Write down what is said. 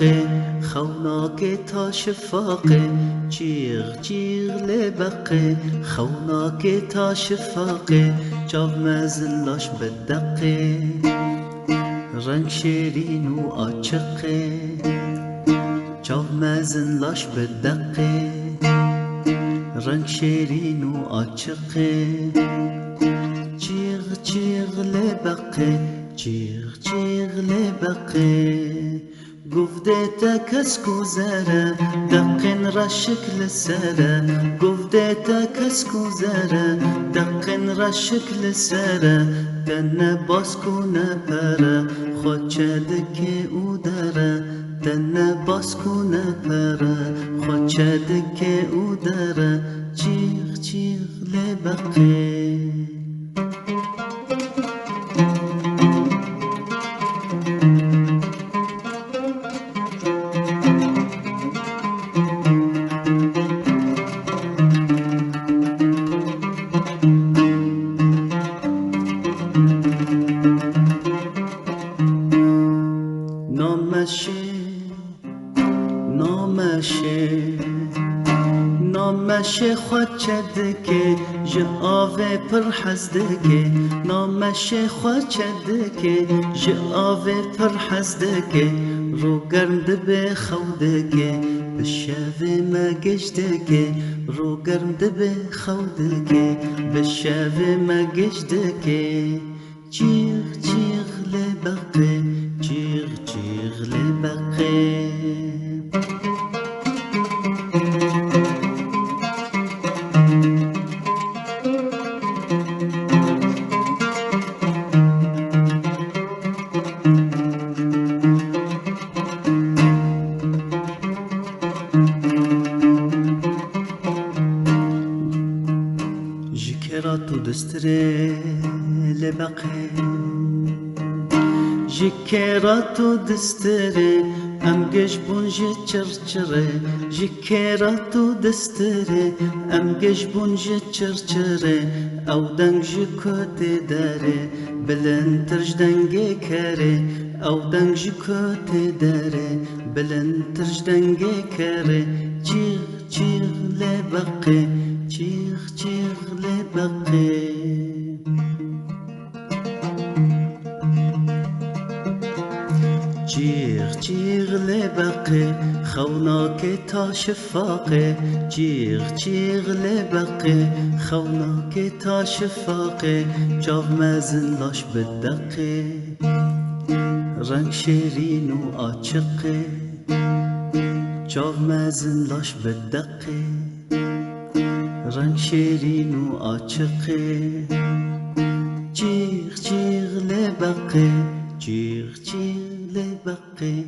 لبقه خوناك تا شفاقه جیغ جیغ لبقه خوناك تا شفاقه جاو مزلاش بدقه رنگ شیرین و آچقه جاو مزلاش بدقه رنگ شیرین و آچقه جیغ جیغ لبقه جیغ جیغ لبقه گفته تا کس کو زره دقن را شکل سره گفته تا کس کو زره دقن را شکل سره دن باز کو نپره خود چه دکه او داره دن باز کو نپره خود چه دکه او داره جیغ جیغ لبقه نامشه خود چدکه ج آوه پر حزدکه نامشه خود چدکه ج آوه پر حزدکه رو گرد به خودکه به شوه مگشدکه رو گرد به خودکه به شوه مگشدکه جیغ جیغ لبقه جیغ جیغ لبقه تو دستره لبقه جکرا تو دستره ام گش بونج چرچره جکرا تو دستره ام گش بونج چرچره او دنگ جکوت داره بلند ترج دنگه کره او دنگ جکوت داره بلند ترج دنگه کره جیغ جیغ لبقه جیغ جیغ لبقه جیغ جیغ لبقه خوناك تا شفاقه جیغ جیغ لبقه خوناك تا شفاقه جاو مزن لاش بدقه رنگ شیرین و آچقه جاو مزن لاش بدقه رنگ شیرین و آچقه جیغ جیغ لبقه جیغ جیغ لبقه